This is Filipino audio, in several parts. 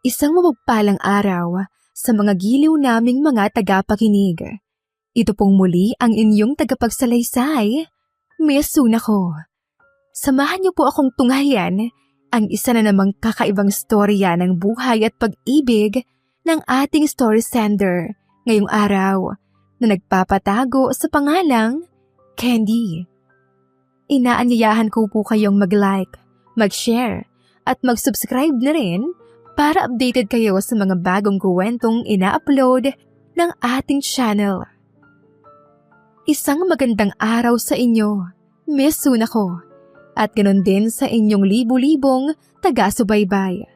Isang mapagpalang araw sa mga giliw naming mga tagapakinig. Ito pong muli ang inyong tagapagsalaysay, Miss Sunako. Samahan niyo po akong tunghayan ang isa na namang kakaibang storya ng buhay at pag-ibig ng ating story sender ngayong araw na nagpapatago sa pangalang Candy. Inaanyayahan ko po kayong mag-like, mag-share at mag-subscribe na rin para updated kayo sa mga bagong kwentong ina-upload ng ating channel. Isang magandang araw sa inyo, Miss Sunako, at ganoon din sa inyong libu-libong taga-subaybay.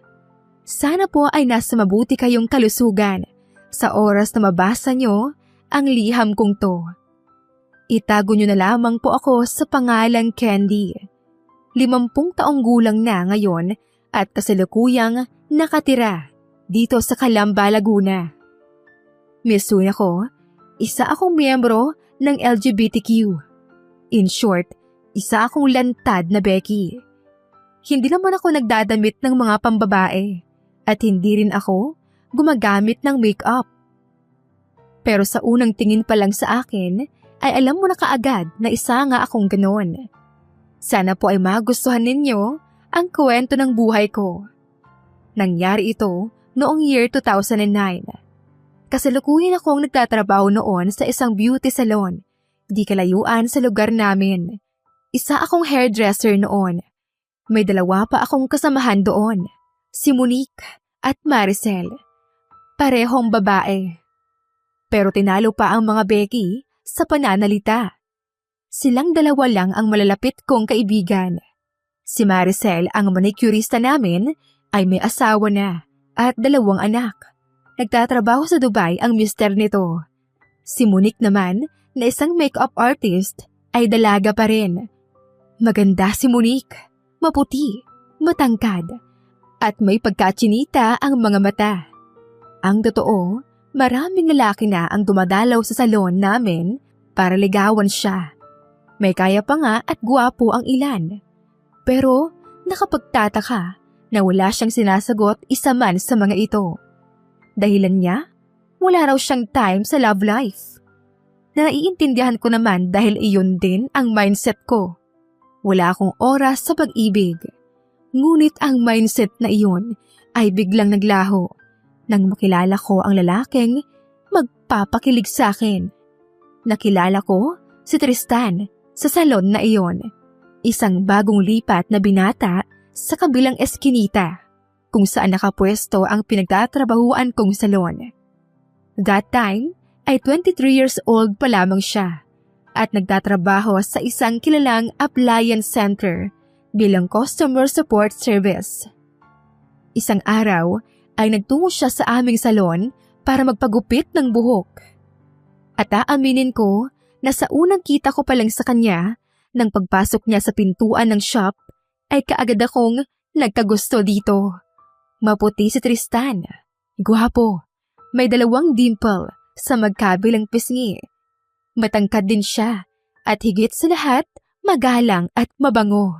Sana po ay nasa mabuti kayong kalusugan sa oras na mabasa nyo ang liham kong to. Itago nyo na lamang po ako sa pangalang Candy. 50 taong gulang na ngayon at kasalukuyang nakatira dito sa Calamba, Laguna. Miss Sunako, isa akong miyembro ng LGBTQ. In short, isa akong lantad na Becky. Hindi naman ako nagdadamit ng mga pambabae at hindi rin ako gumagamit ng makeup. Pero sa unang tingin pa lang sa akin ay alam mo na kaagad na isa nga akong ganon. Sana po ay magustuhan ninyo ang kwento ng buhay ko. Nangyari ito noong year 2009. Kasalukuyan akong nagtatrabaho noon sa isang beauty salon, di kalayuan sa lugar namin. Isa akong hairdresser noon. May 2 pa akong kasamahan doon, si Monique at Maricel. Parehong babae. Pero tinalo pa ang mga Becky sa pananalita. Silang 2 lang ang malalapit kong kaibigan. Si Maricel, ang manicurista namin, ay may asawa na at 2 anak. Nagtatrabaho sa Dubai ang mister nito. Si Monique naman, na isang makeup artist, ay dalaga pa rin. Maganda si Monique, maputi, matangkad, at may pagkatsinita ang mga mata. Ang totoo, maraming lalaki na ang dumadalaw sa salon namin para ligawan siya. May kaya pa nga at guwapo ang ilan. Pero nakapagtataka na wala siyang sinasagot isa man sa mga ito. Dahilan niya, wala raw siyang time sa love life. Naiintindihan ko naman dahil iyon din ang mindset ko. Wala akong oras sa pag-ibig. Ngunit ang mindset na iyon ay biglang naglaho nang makilala ko ang lalaking magpapakilig sa akin. Nakilala ko si Tristan sa salon na iyon. Isang bagong lipat na binata sa kabilang eskinita kung saan nakapwesto ang pinagtatrabahuan kong salon. That time ay 23 years old pa lamang siya at nagtatrabaho sa isang kilalang appliance center bilang customer support service. Isang araw ay nagtungo siya sa aming salon para magpagupit ng buhok. At aaminin ko na sa unang kita ko pa lang sa kanya nang pagpasok niya sa pintuan ng shop ay kaagad akong nagkagusto dito. Maputi si Tristan, gwapo, may 2 dimple sa magkabilang pisngi. Matangkad din siya at higit sa lahat magalang at mabango.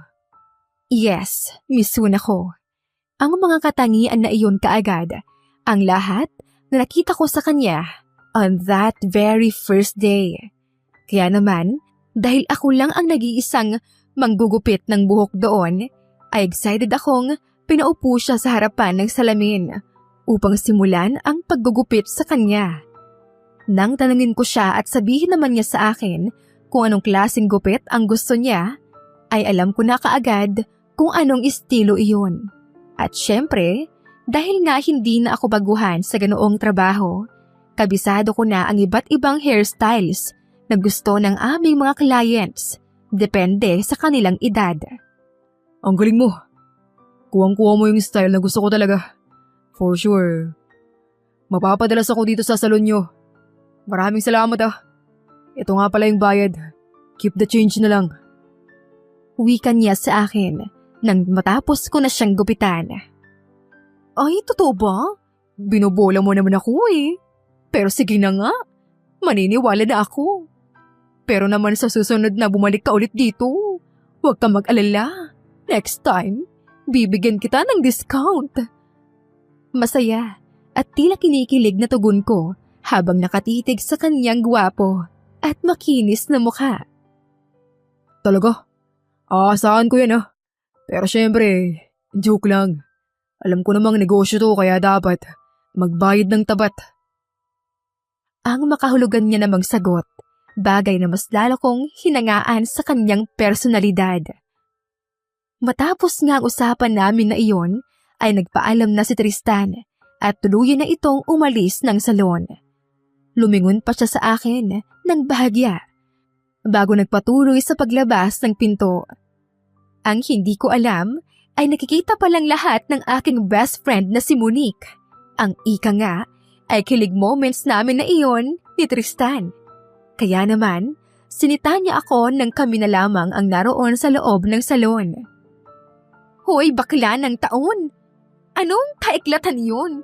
Yes, Miss Sunako. Ang mga katangian na iyon kaagad, ang lahat na nakita ko sa kanya on that very first day. Kaya naman, dahil ako lang ang nag-iisang manggugupit ng buhok doon, ay excited akong pinaupo siya sa harapan ng salamin upang simulan ang paggugupit sa kanya. Nang tanungin ko siya at sabihin naman niya sa akin kung anong klaseng gupit ang gusto niya, ay alam ko na kaagad kung anong estilo iyon. At syempre, dahil nga hindi na ako baguhan sa ganoong trabaho, kabisado ko na ang iba't ibang hairstyles na gusto ng aming mga clients, depende sa kanilang edad. Ang galing mo. Kuwang-kuha mo yung style na gusto ko talaga. For sure. Mapapadalas ako dito sa salon nyo. Maraming salamat ah. Ito nga pala yung bayad. Keep the change na lang. Wika niya sa akin nang matapos ko na siyang gupitan. Ay, totoo ba? Binobola mo naman ako eh. Pero sige na nga. Maniniwala na ako. Pero naman sa susunod na bumalik ka ulit dito, huwag ka mag-alala. Next time, bibigyan kita ng discount. masaya at tila kinikilig na tugon ko habang nakatitig sa kanyang gwapo at makinis na mukha. Talaga? Aasahan ko yan Pero syempre, joke lang. Alam ko namang negosyo to kaya dapat magbayad ng tapat. Ang makahulugan niya namang sagot, bagay na mas lalo kong hinangaan sa kanyang personalidad. Matapos nga ang usapan namin na iyon, ay nagpaalam na si Tristan at tuluyan na itong umalis ng salon. Lumingon pa siya sa akin ng bahagya bago nagpatuloy sa paglabas ng pinto. Ang hindi ko alam ay nakikita palang lahat ng aking best friend na si Monique. Ang ika nga ay kilig moments namin na iyon ni Tristan. Kaya naman, sinita niya ako nang kami na lamang ang naroon sa loob ng salon. Hoy, bakla ng taon! Anong kaiklatan yun?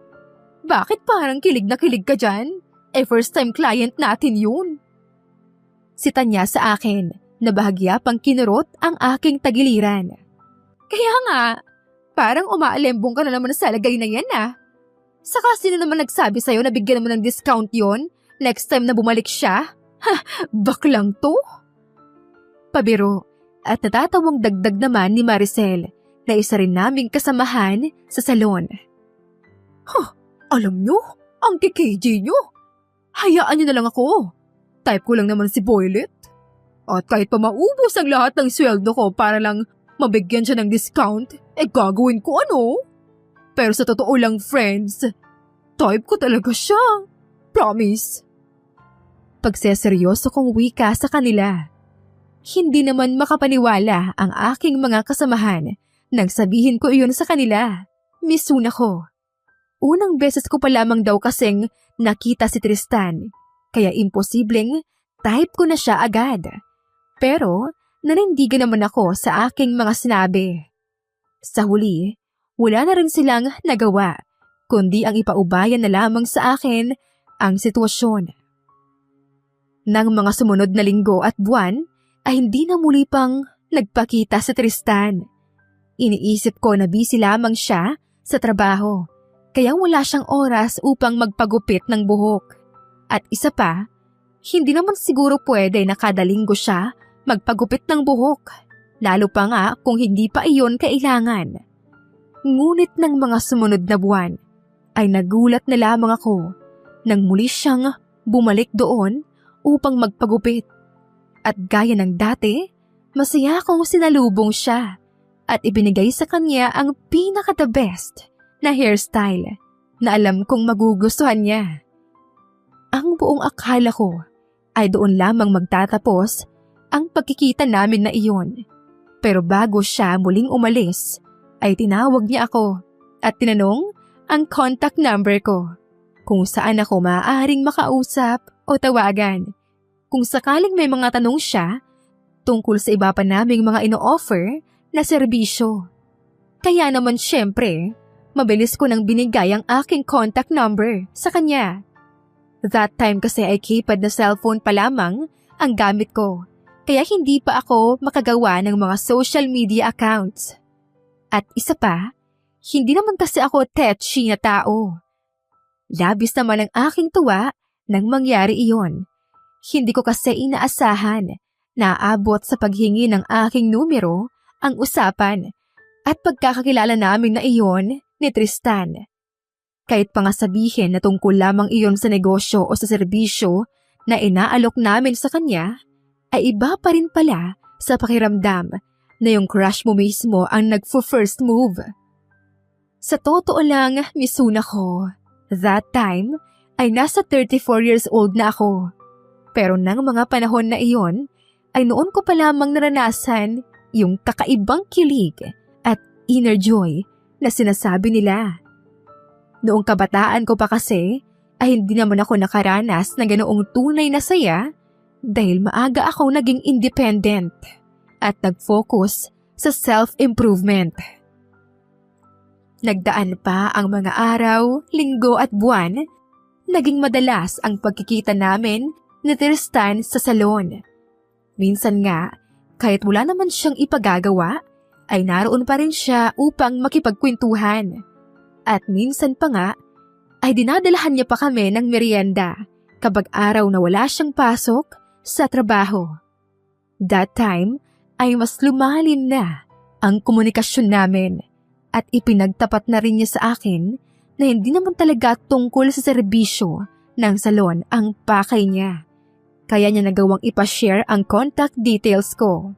Bakit parang kilig na kilig ka dyan? First time client natin yun. Sita niya sa akin na bahagya pang kinurot ang aking tagiliran. Kaya nga, parang umaalembong ka na naman sa lagay na yan Saka sino naman nagsabi sa'yo na bigyan mo ng discount yon next time na bumalik siya? Baklang to? Pabiro at natatawang dagdag naman ni Maricel na isa rin naming kasamahan sa salon. Alam nyo, ang KKJ nyo. Hayaan nyo na lang ako. Type ko lang naman si Boylet. At kahit pa maubos ang lahat ng sweldo ko para lang mabigyan siya ng discount, gagawin ko Pero sa totoo lang, friends, type ko talaga siya. Promise. Pagseseryoso kong wika sa kanila. Hindi naman makapaniwala ang aking mga kasamahan nang sabihin ko iyon sa kanila. Misuna ko. Unang beses ko pa lamang daw kasing nakita si Tristan, kaya imposibleng type ko na siya agad. Pero nanindigan naman ako sa aking mga sinabi. Sa huli, wala na rin silang nagawa, kundi ang ipaubayan na lamang sa akin ang sitwasyon. Nang mga sumunod na linggo at buwan, ay hindi na muli pang nagpakita si Tristan. Iniisip ko na busy lamang siya sa trabaho, kaya wala siyang oras upang magpagupit ng buhok. At isa pa, hindi naman siguro pwede na kada linggo siya magpagupit ng buhok, lalo pa nga kung hindi pa iyon kailangan. Ngunit ng mga sumunod na buwan, ay nagulat na lamang ako nang muli siyang bumalik doon upang magpagupit. At gaya ng dati, masaya akong sinalubong siya at ibinigay sa kanya ang pinaka-the best na hairstyle na alam kong magugustuhan niya. Ang buong akala ko ay doon lamang magtatapos ang pagkikita namin na iyon. Pero bago siya muling umalis, ay tinawag niya ako at tinanong ang contact number ko, kung saan ako maaaring makausap o tawagan kung sakaling may mga tanong siya tungkol sa iba pa naming mga ino-offer na serbisyo. Kaya naman syempre, mabilis ko nang binigay ang aking contact number sa kanya. That time kasi ay keypad na cellphone pa lamang ang gamit ko, kaya hindi pa ako makagawa ng mga social media accounts. At isa pa, hindi naman kasi ako tetchy na tao. Labis naman ang aking tuwa nang mangyari iyon. Hindi ko kasi inaasahan na aabot sa paghingi ng aking numero ang usapan at pagkakakilala namin na iyon ni Tristan. Kahit pa nga sabihin na tungkol lamang iyon sa negosyo o sa serbisyo na inaalok namin sa kanya, ay iba pa rin pala sa pakiramdam na yung crush mo mismo ang nagfo-first move. Sa totoo lang, misuna ko, that time ay nasa 34 years old na ako. Pero nang mga panahon na iyon, ay noon ko pa lamang naranasan yung kakaibang kilig at inner joy na sinasabi nila. Noong kabataan ko pa kasi, ay hindi naman ako nakaranas ng ganoong tunay na saya dahil maaga ako naging independent at nag-focus sa self-improvement. Nagdaan pa ang mga araw, linggo at buwan, naging madalas ang pagkikita namin ni Tristan sa salon. Minsan nga, kahit wala naman siyang ipagagawa, ay naroon pa rin siya upang makipagkwentuhan. At minsan pa nga ay dinadalahan niya pa kami ng merienda kapag araw na wala siyang pasok sa trabaho. That time ay mas lumalim na ang komunikasyon namin at ipinagtapat na rin niya sa akin na hindi naman talaga tungkol sa serbisyo ng salon ang pakay niya. Kaya niya nagawang ipashare ang contact details ko.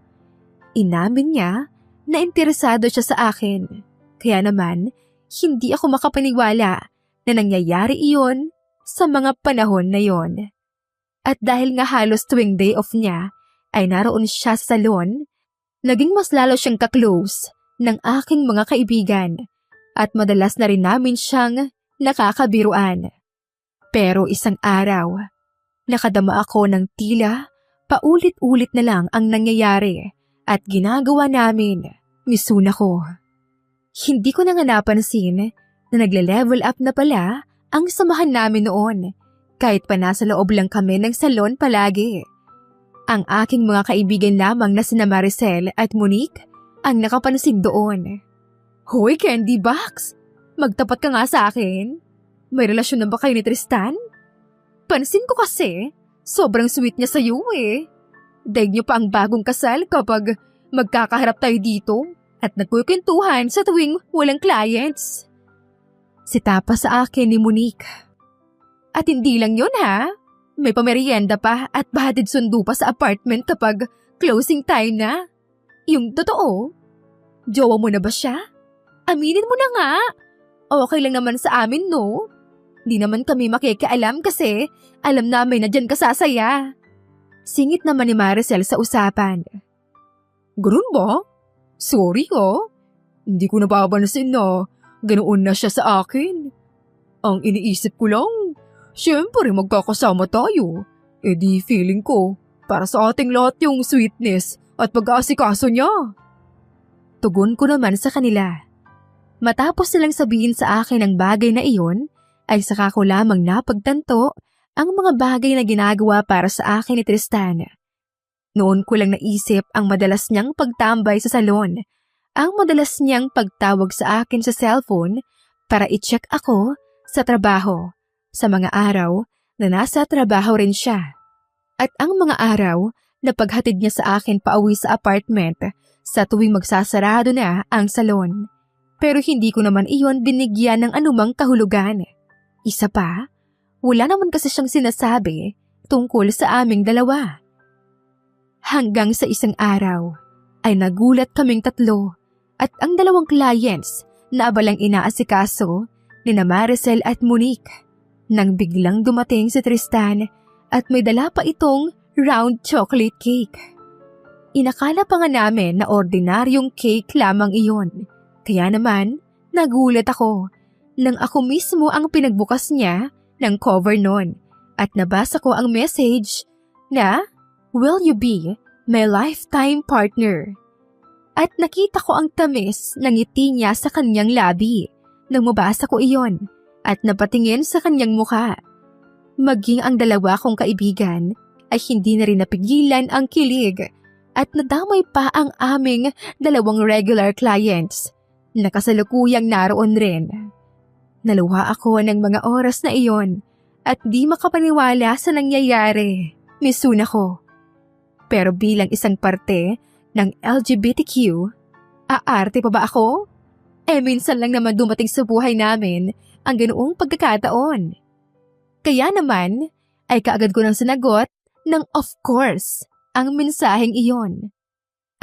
Inamin niya na interesado siya sa akin. Kaya naman, hindi ako makapaniwala na nangyayari iyon sa mga panahon na yon. At dahil nga halos tuwing day off niya ay naroon siya sa salon, naging mas lalo siyang ka-close ng aking mga kaibigan at madalas na rin namin siyang nakakabiruan. Pero isang araw, nakadama ako ng tila paulit-ulit na lang ang nangyayari at ginagawa namin, Mizuna ko. Hindi ko na nga napansin na nagle-level up na pala ang samahan namin noon kahit pa nasa loob lang kami ng salon palagi. Ang aking mga kaibigan lamang na sina Maricel at Monique ang nakapansin doon. Hoy, Candy Box! Magtapat ka nga sa akin. May relasyon na ba kayo ni Tristan? Pansin ko kasi, sobrang sweet niya sa iyo eh. Daig niyo pa ang bagong kasal kapag magkakaharap tayo dito at nagkukwentuhan sa tuwing walang clients. Sitapa sa akin ni Monique. At hindi lang yun ha, may pamerienda pa at bahatid sundo pa sa apartment kapag closing time na. Yung totoo, jowa mo na ba siya? Aminin mo na nga. Okay lang naman sa amin no? Di naman kami makikialam kasi alam namin na dyan ka sasaya. Singit naman ni Maricel sa usapan. Ganun ba? Sorry hindi ko napapansin na ganoon na siya sa akin. Ang iniisip ko lang, syempre magkakasama tayo. E di feeling ko, para sa ating lahat yung sweetness at pag-aasikaso niya. Tugon ko naman sa kanila. Matapos silang sabihin sa akin ang bagay na iyon, ay saka ko lamang napagtanto ang mga bagay na ginagawa para sa akin ni Tristan. Noon ko lang naisip ang madalas niyang pagtambay sa salon, ang madalas niyang pagtawag sa akin sa cellphone para i-check ako sa trabaho, sa mga araw na nasa trabaho rin siya. At ang mga araw na paghatid niya sa akin pauwi sa apartment sa tuwing magsasarado na ang salon. Pero hindi ko naman iyon binigyan ng anumang kahulugan. Isa pa, wala naman kasi siyang sinasabi tungkol sa aming dalawa. Hanggang sa isang araw ay nagulat kaming tatlo at ang dalawang clients na abalang inaasikaso ni Maricel at Monique nang biglang dumating si Tristan at may dala pa itong round chocolate cake. Inakala pa nga namin na ordinaryong cake lamang iyon. Kaya naman, nagulat ako nang ako mismo ang pinagbukas niya ng cover nun at nabasa ko ang message na, "Will you be my lifetime partner?" At nakita ko ang tamis ng ngiti niya sa kanyang labi nang mabasa ko iyon at napatingin sa kanyang mukha. Maging ang dalawa kong kaibigan ay hindi na rin napigilan ang kilig at nadamay pa ang aming dalawang regular clients na kasalukuyang naroon rin. Naluha ako ng mga oras na iyon at di makapaniwala sa nangyayari, Mizuna ko. Pero bilang isang parte ng LGBTQ, aarte pa ba ako? Minsan lang naman dumating sa buhay namin ang ganoong pagkakataon. Kaya naman ay kaagad ko nang sinagot ng of course ang mensaheng iyon.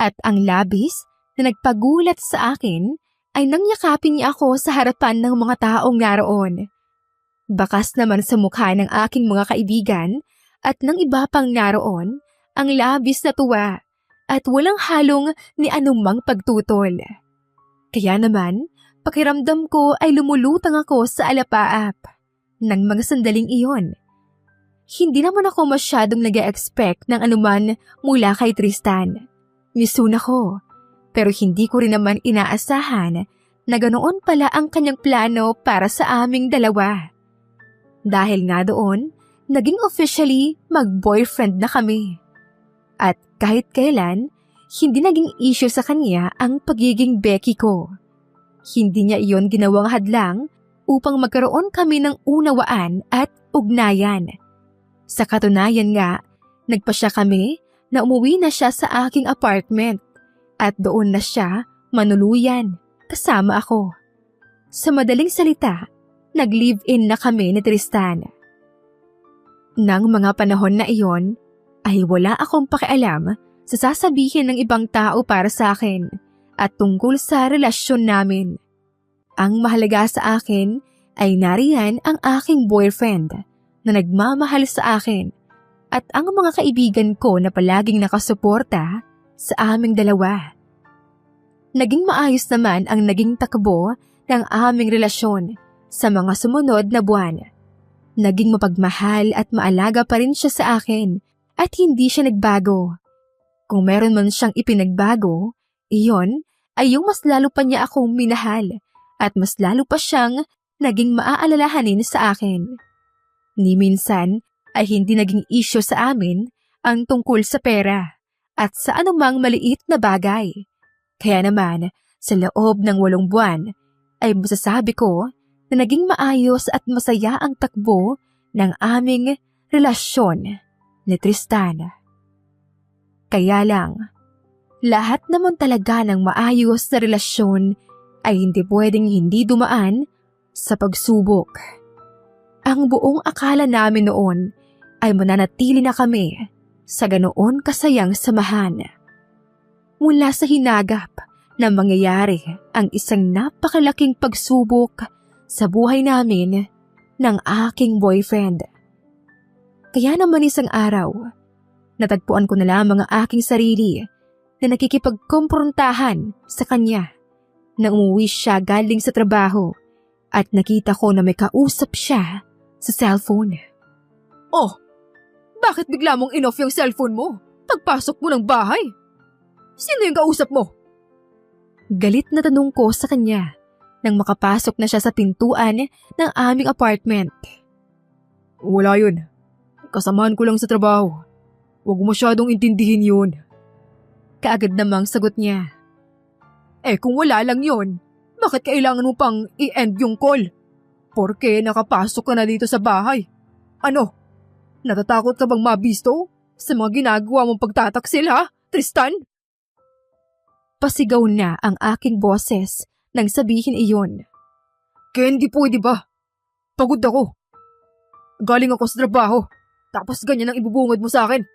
At ang labis na nagpagulat sa akin ay nangyakapin niya ako sa harapan ng mga taong naroon. Bakas naman sa mukha ng aking mga kaibigan at ng iba pang naroon ang labis na tuwa at walang halong ni anumang pagtutol. Kaya naman, pakiramdam ko ay lumulutang ako sa alapaap ng mga sandaling iyon. Hindi naman ako masyadong nag-e-expect ng anuman mula kay Tristan. Mizuna ko. Pero hindi ko rin naman inaasahan na ganoon pala ang kanyang plano para sa aming dalawa. Dahil nga doon, naging officially mag-boyfriend na kami. At kahit kailan, hindi naging issue sa kanya ang pagiging Becky ko. Hindi niya iyon ginawang hadlang upang magkaroon kami ng unawaan at ugnayan. Sa katunayan nga, nagpasya kami na umuwi na siya sa aking apartment at doon na siya manuluyan kasama ako. Sa madaling salita, nag-live-in na kami ni Tristan. Nang mga panahon na iyon, ay wala akong pakialam sa sasabihin ng ibang tao para sa akin at tungkol sa relasyon namin. Ang mahalaga sa akin ay nariyan ang aking boyfriend na nagmamahal sa akin at ang mga kaibigan ko na palaging nakasuporta sa aming dalawa. Naging maayos naman ang naging takbo ng aming relasyon sa mga sumunod na buwan. Naging mapagmahal at maalaga pa rin siya sa akin at hindi siya nagbago. Kung meron man siyang ipinagbago, iyon ay yung mas lalo pa niya akong minahal at mas lalo pa siyang naging maaalalahanin sa akin. Ni minsan ay hindi naging isyo sa amin ang tungkol sa pera at sa anumang maliit na bagay. Kaya naman, sa loob ng 8 buwan ay masasabi ko na naging maayos at masaya ang takbo ng aming relasyon ni Tristan. Kaya lang, lahat naman talaga ng maayos na relasyon ay hindi pwedeng hindi dumaan sa pagsubok. Ang buong akala namin noon ay mananatili na kami sa ganoon kasayang samahan. Mula sa hinagap na mangyayari ang isang napakalaking pagsubok sa buhay namin ng aking boyfriend. Kaya naman isang araw, natagpuan ko na lamang ang aking sarili na nakikipagkomprontahan sa kanya na umuwi siya galing sa trabaho at nakita ko na may kausap siya sa cellphone. Oh, bakit bigla mong in-off yung cellphone mo pagpasok mo ng bahay? Sino yung kausap mo? Galit na tanong ko sa kanya nang makapasok na siya sa pintuan ng aming apartment. Wala yun. Kasamahan ko lang sa trabaho. Huwag mo masyadong intindihin yun. Kaagad namang sagot niya. Kung wala lang yun, bakit kailangan mo pang i-end yung call? Porke nakapasok ka na dito sa bahay. Ano? Natatakot ka bang mabisto sa mga ginagawa mong pagtataksil ha, Tristan? Pasigaw na ang aking boses nang sabihin iyon. Kaya hindi pwede ba? Pagod ako. Galing ako sa trabaho, tapos ganyan ang ibubungad mo sa akin.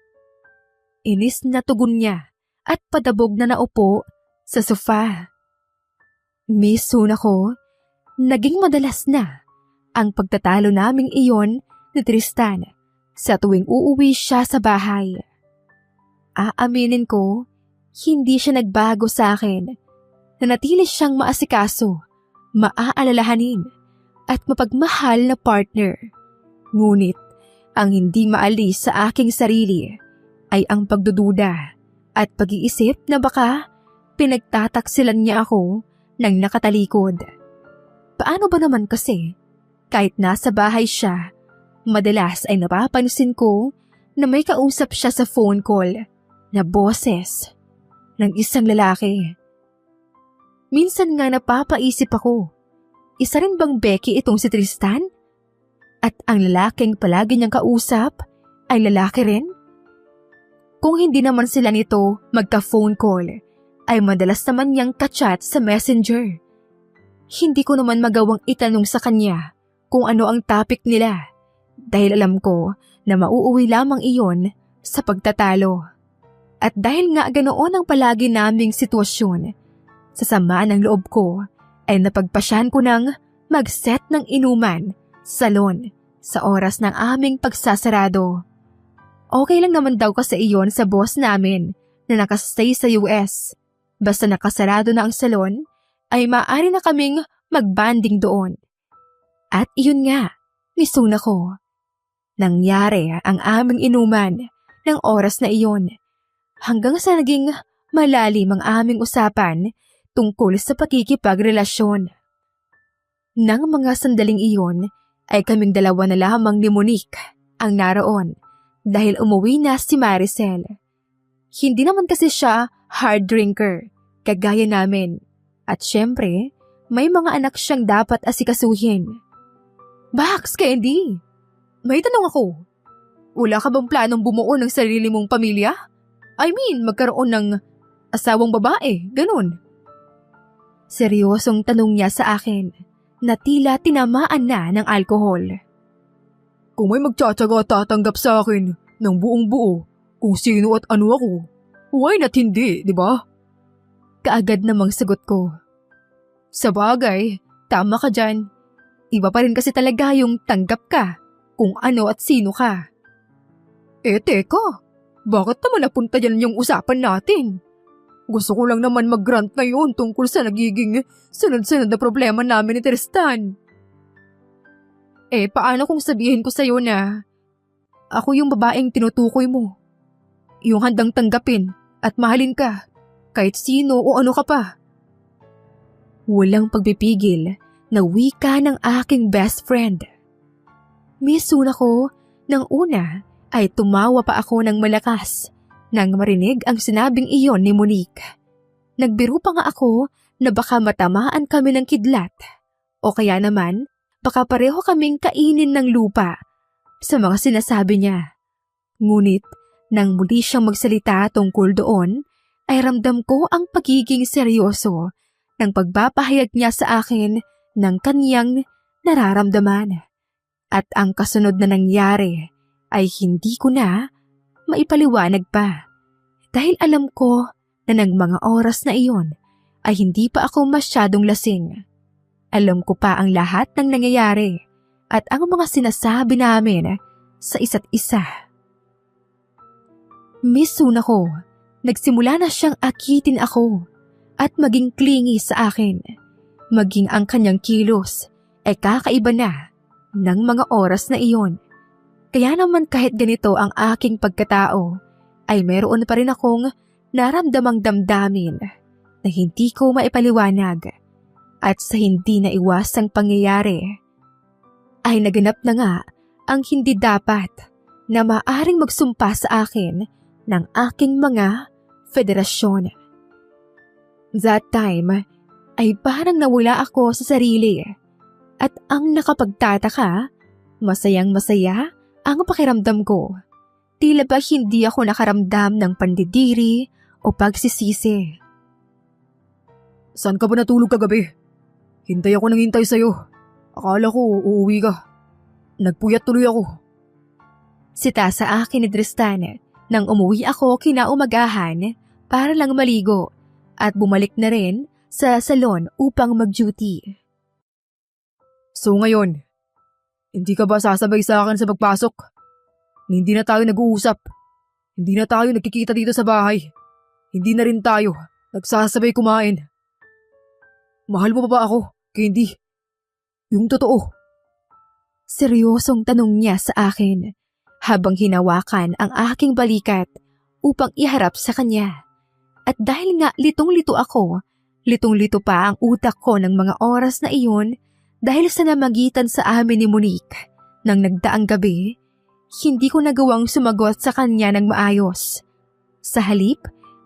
Inis na tugon niya at padabog na naupo sa sofa. Misun ako, naging madalas na ang pagtatalo naming iyon ni Tristan sa tuwing uuwi siya sa bahay. Aaminin ko, hindi siya nagbago sa akin. Nanatili siyang maasikaso, maaalalahanin at mapagmahal na partner. Ngunit ang hindi maalis sa aking sarili ay ang pagdududa at pag-iisip na baka pinagtataksilan niya ako ng nakatalikod. Paano ba naman kasi kahit nasa bahay siya, madalas ay napapansin ko na may kausap siya sa phone call na boses ng isang lalaki. Minsan nga napapaisip ako, isa rin bang Becky itong si Tristan? At ang lalaking palagi niyang kausap ay lalaki rin? Kung hindi naman sila nito magka-phone call, ay madalas naman niyang ka-chat sa messenger. Hindi ko naman magawang itanong sa kanya kung ano ang topic nila dahil alam ko na mauuwi lamang iyon sa pagtatalo. At dahil nga ganoon ang palagi naming sitwasyon, sa sama ng loob ko ay napagpasyahan ko ng mag-set ng inuman sa salon sa oras ng aming pagsasarado. Okay lang naman daw kasi iyon sa boss namin na nakastay sa US. Basta nakasarado na ang salon, ay maaari na kaming magbanding doon. At iyon nga, misung ko. Nangyari ang aming inuman ng oras na iyon hanggang sa naging malalim ang aming usapan tungkol sa pakikipagrelasyon. Nang mga sandaling iyon ay kaming dalawa na lamang ni Monique ang naroon dahil umuwi na si Maricel. Hindi naman kasi siya hard drinker kagaya namin at syempre may mga anak siyang dapat asikasuhin. Bax, Candy! May tanong ako. Wala ka bang planong bumuo ng sarili mong pamilya? I mean, magkaroon ng asawang babae, ganun. Seryosong tanong niya sa akin na tila tinamaan na ng alkohol. Kung may magtsatsaga tatanggap sa akin ng buong buo kung sino at ano ako, why not hindi, di ba? Kaagad namang sagot ko. Sabagay, tama ka dyan. Iba pa rin kasi talaga yung tanggap ka kung ano at sino ka. Teka, bakit naman napunta dyan yung usapan natin? Gusto ko lang naman mag-rant ngayon tungkol sa nagiging sunod-sunod na problema namin ni Tristan. Paano kung sabihin ko sa'yo na ako yung babaeng tinutukoy mo? Yung handang tanggapin at mahalin ka, kahit sino o ano ka pa. Walang pagpipigil na wika ng aking best friend. Misuna ko, nang una ay tumawa pa ako ng malakas nang marinig ang sinabing iyon ni Monique. Nagbiro pa nga ako na baka matamaan kami ng kidlat o kaya naman baka pareho kaming kainin ng lupa sa mga sinasabi niya. Ngunit nang muli siyang magsalita tungkol doon ay ramdam ko ang pagiging seryoso ng pagpapahayag niya sa akin ng kaniyang nararamdaman. At ang kasunod na nangyari ay hindi ko na maipaliwanag pa. Dahil alam ko na ng mga oras na iyon ay hindi pa ako masyadong lasing. Alam ko pa ang lahat ng nangyayari at ang mga sinasabi namin sa isa't isa. Misuna ko, nagsimula na siyang akitin ako at maging clingy sa akin. Maging ang kanyang kilos ay kakaiba na ng mga oras na iyon. Kaya naman kahit ganito ang aking pagkatao, ay meron pa rin akong naramdamang damdamin na hindi ko maipaliwanag. At sa hindi na iwasang pangyayari, ay naganap na nga ang hindi dapat na maaring magsumpa sa akin ng aking mga federasyon. That time ay parang nawala ako sa sarili at ang nakapagtataka, masayang masaya ang pakiramdam ko. Tila ba hindi ako nakaramdam ng pandidiri o pagsisisi. Saan ka ba natulog kagabi? Hintay ako nang hintay sa'yo. Akala ko uuwi ka. Nagpuyat tuloy ako. Sita sa akin ni Tristan nang umuwi ako kinaumagahan para lang maligo at bumalik na rin sa salon upang mag-duty. So ngayon, hindi ka ba sasabay sa akin sa pagpasok? Hindi na tayo nag-uusap. Hindi na tayo nagkikita dito sa bahay. Hindi na rin tayo nagsasabay kumain. Mahal mo pa ba ako, Candy? Yung totoo. Seryosong tanong niya sa akin habang hinawakan ang aking balikat upang iharap sa kanya. At dahil nga litong-lito ako, litong-lito pa ang utak ko ng mga oras na iyon dahil sa namagitan sa amin ni Monique nang nagdaang gabi, hindi ko nagawang sumagot sa kanya ng maayos. Sa halip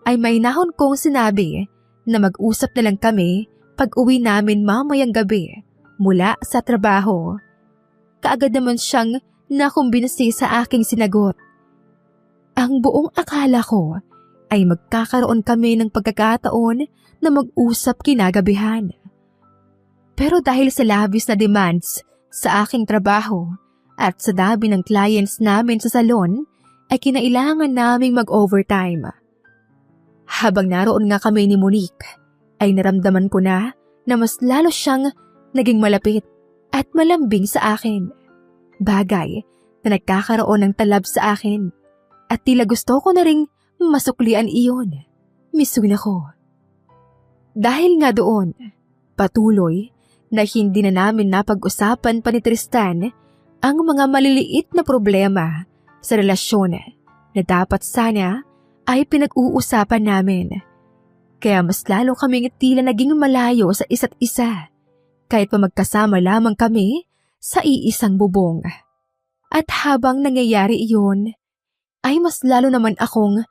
ay may nahon kong sinabi na mag-usap na lang kami pag uwi namin mamayang gabi mula sa trabaho. Kaagad naman siyang nakumbinasi sa aking sinagot. Ang buong akala ko ay magkakaroon kami ng pagkakataon na mag-usap kinagabihan. Pero dahil sa labis na demands sa aking trabaho at sa dami ng clients namin sa salon, ay kinailangan naming mag-overtime. Habang naroon nga kami ni Monique, ay naramdaman ko na mas lalo siyang naging malapit at malambing sa akin. Bagay na nagkakaroon ng talab sa akin at tila gusto ko na ring masuklian iyon. Misuna ko. Dahil nga doon, patuloy na hindi na namin napag-usapan pa ni Tristan ang mga maliliit na problema sa relasyon na dapat sana ay pinag-uusapan namin. Kaya mas lalo kaming tila naging malayo sa isa't isa kahit pa magkasama lamang kami sa iisang bubong. At habang nangyayari iyon, ay mas lalo naman akong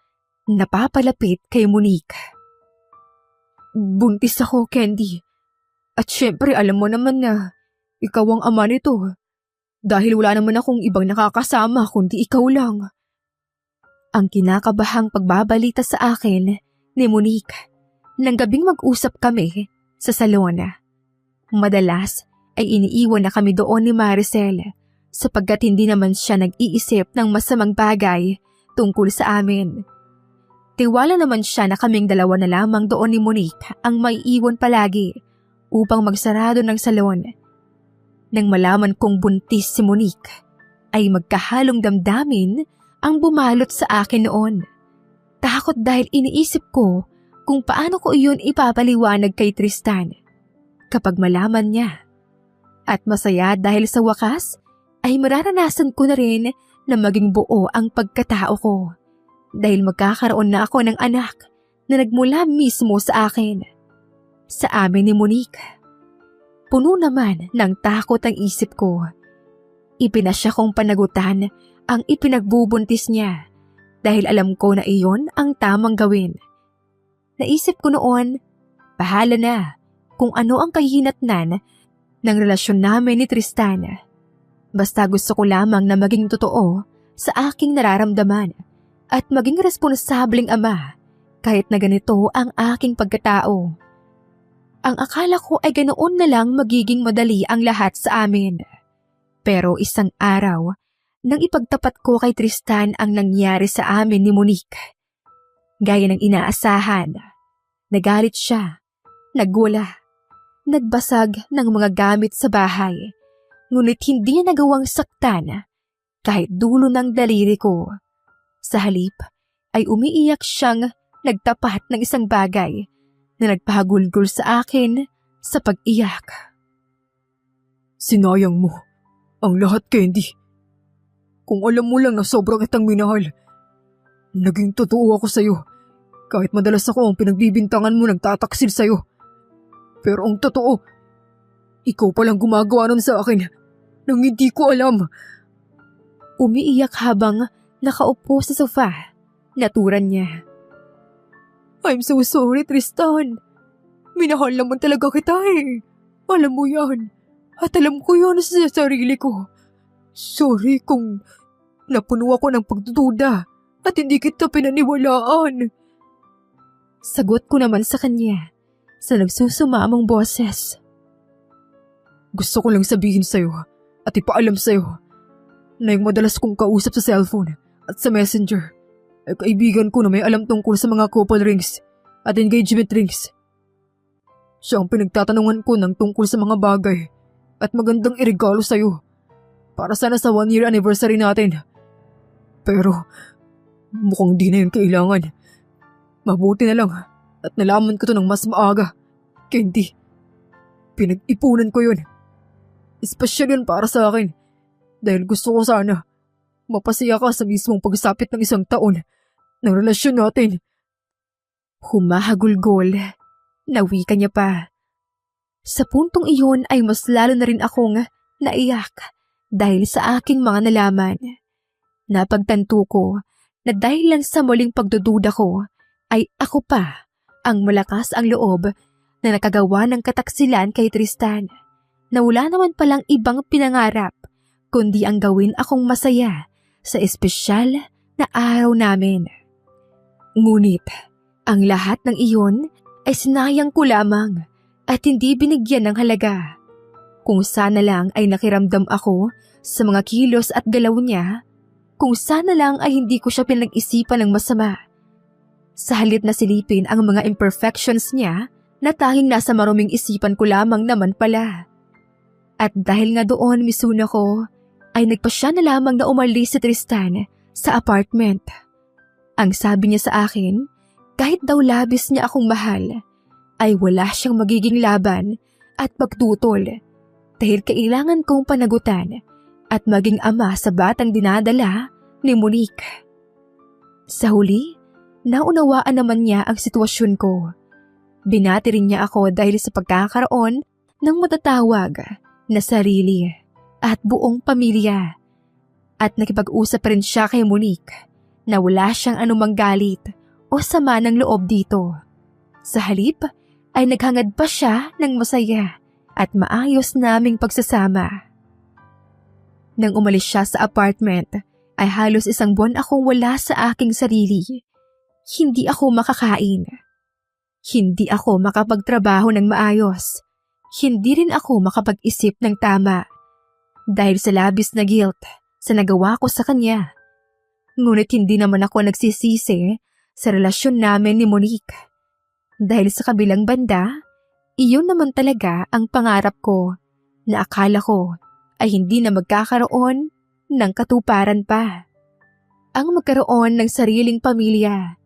napapalapit kay Monique. Buntis ako, Candy. At syempre alam mo naman na ikaw ang ama nito. Dahil wala naman akong ibang nakakasama kundi ikaw lang. Ang kinakabahang pagbabalita sa akin ni Monique nang gabing mag-usap kami sa salon. Madalas ay iniiwan na kami doon ni Maricel sapagkat hindi naman siya nag-iisip ng masamang bagay tungkol sa amin. Tiwala naman siya na kaming dalawa na lamang doon ni Monique ang maiiwan palagi upang magsarado ng salon. Nang malaman kong buntis si Monique, ay magkahalong damdamin ang bumalot sa akin noon. Takot dahil iniisip ko kung paano ko iyon ipapaliwanag kay Tristan kapag malaman niya. At masaya dahil sa wakas ay mararanasan ko na rin na maging buo ang pagkatao ko dahil magkakaroon na ako ng anak na nagmula mismo sa akin. Sa amin ni Monique. Puno naman ng takot ang isip ko. Ipinasya kong panagutan ang ipinagbubuntis niya dahil alam ko na iyon ang tamang gawin. Naisip ko noon, bahala na kung ano ang kahinatnan ng relasyon namin ni Tristan. Basta gusto ko lamang na maging totoo sa aking nararamdaman at maging responsableng ama kahit na ganito ang aking pagkatao. Ang akala ko ay ganoon na lang magiging madali ang lahat sa amin. Pero isang araw, nang ipagtapat ko kay Tristan ang nangyari sa amin ni Monique. Gaya ng inaasahan, nagalit siya, nagwala, nagbasag ng mga gamit sa bahay. Ngunit hindi niya nagawang saktan kahit dulo ng daliri ko. Sa halip ay umiiyak siyang nagtapat ng isang bagay na nagpahagulgol sa akin sa pag-iyak. Sinayang mo ang lahat, Candy. Kung alam mo lang na sobrang kitang minahal, naging totoo ako sa'yo kahit madalas ako ang pinagbibintangan mo nagtataksil sa'yo. Pero ang totoo, ikaw palang gumagawa nun sa akin nang hindi ko alam. Umiiyak habang nakaupo sa sofa. Naturan niya. I'm so sorry, Tristan. Minahal naman talaga kita eh. Alam mo yan. At alam ko yun sa sarili ko. Sorry kung napuno ako ng pagdududa at hindi kita pinaniwalaan. Sagot ko naman sa kanya sa nagsusumamong boses. Gusto ko lang sabihin sa'yo at ipaalam sa'yo na yung madalas kong kausap sa cellphone at sa messenger ay kaibigan ko na may alam tungkol sa mga couple rings at engagement rings. Siya ang pinagtatanungan ko ng tungkol sa mga bagay at magandang iregalo sa'yo para sana sa 1-year anniversary natin. Pero mukhang di na yun kailangan. Mabuti na lang at nalaman ko to ng mas maaga. Candy, pinag-ipunan ko yun. Espesyal yun para sa akin dahil gusto ko sana mapasaya ka sa mismong pagsapit ng 1 taon ng relasyon natin. Humahagulgol. Nawika niya pa. Sa puntong iyon ay mas lalo na rin akong naiyak dahil sa aking mga nalaman. Napagtanto ko na dahil lang sa muling pagdududa ko ay ako pa ang malakas ang loob na nakagawa ng kataksilan kay Tristan na wala naman palang ibang pinangarap kundi ang gawin akong masaya sa espesyal na araw namin. Ngunit ang lahat ng iyon ay sinayang ko lamang at hindi binigyan ng halaga. Kung sana lang ay nakiramdam ako sa mga kilos at galaw niya, kung sana lang ay hindi ko siya pinag-isipan ng masama. Sa halip na silipin ang mga imperfections niya na tanging nasa maruming isipan ko lamang naman pala. At dahil nga doon misuna ko, ay nagpasya na lamang na umalis si Tristan sa apartment. Ang sabi niya sa akin, kahit daw labis niya akong mahal, ay wala siyang magiging laban at pagtutol dahil kailangan kong panagutan at maging ama sa batang dinadala ni Monique. Sa huli, naunawaan naman niya ang sitwasyon ko. Binati rin niya ako dahil sa pagkakaroon ng matatawag na sarili at buong pamilya. At nakipag-usap rin siya kay Monique na wala siyang anumang galit o sama ng loob dito. Sa halip ay naghangad pa siya ng masaya at maayos naming pagsasama. Nang umalis siya sa apartment, ay halos 1 buwan akong wala sa aking sarili. Hindi ako makakain. Hindi ako makapagtrabaho ng maayos. Hindi rin ako makapag-isip ng tama. Dahil sa labis na guilt sa nagawa ko sa kanya. Ngunit hindi naman ako nagsisisi sa relasyon namin ni Monique. Dahil sa kabilang banda, iyon naman talaga ang pangarap ko na akala ko ay hindi na magkakaroon ng katuparan pa. Ang magkaroon ng sariling pamilya.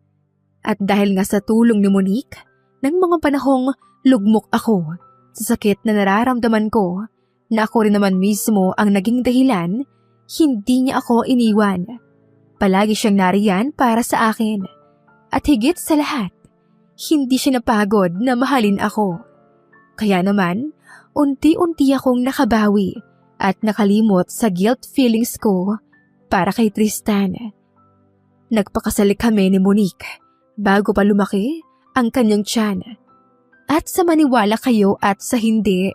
At dahil nga sa tulong ni Monique, ng mga panahong lugmok ako sa sakit na nararamdaman ko na ako rin naman mismo ang naging dahilan, hindi niya ako iniwan. Palagi siyang nariyan para sa akin. At higit sa lahat, hindi siya napagod na mahalin ako. Kaya naman, unti-unti akong nakabawi at nakalimot sa guilt feelings ko para kay Tristan. Nagpakasal kami ni Monique bago pa lumaki ang kanyang tiyan. At sa maniwala kayo at sa hindi,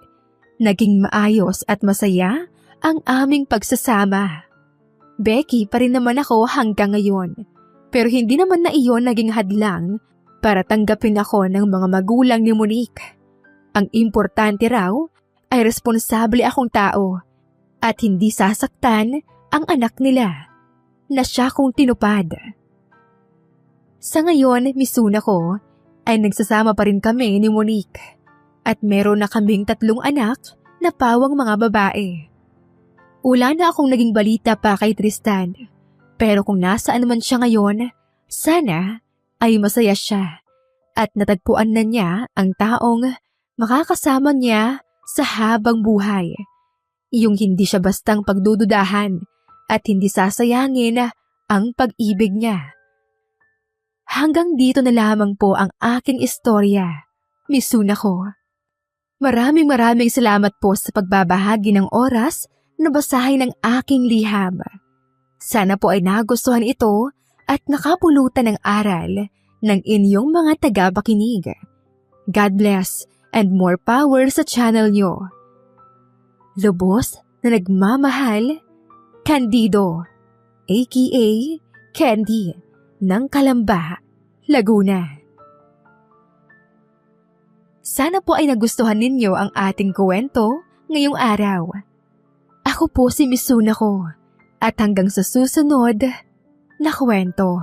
naging maayos at masaya ang aming pagsasama. Becky pa rin naman ako hanggang ngayon, pero hindi naman na iyon naging hadlang para tanggapin ako ng mga magulang ni Monique. Ang importante raw ay responsable akong tao at hindi sasaktan ang anak nila na siya kong tinupad. Sa ngayon, Misuna ko, ay nagsasama pa rin kami ni Monique at meron na kaming 3 anak na pawang mga babae. Wala na akong naging balita pa kay Tristan, pero kung nasaan man siya ngayon, sana ay masaya siya at natagpuan na niya ang taong makakasama niya sa habang buhay. Yung hindi siya bastang pagdududahan at hindi sasayangin ang pag-ibig niya. Hanggang dito na lamang po ang aking istorya, Misuna ko. Maraming salamat po sa pagbabahagi ng oras na basahin ng aking liham. Sana po ay nagustuhan ito at nakapulutan ng aral ng inyong mga tagapakinig. God bless and more power sa channel nyo. Lubos na nagmamahal, Candido, aka Candy, ng Calamba, Laguna. Sana po ay nagustuhan ninyo ang ating kwento ngayong araw. Ako po si Misuna ko at hanggang sa susunod na kwento.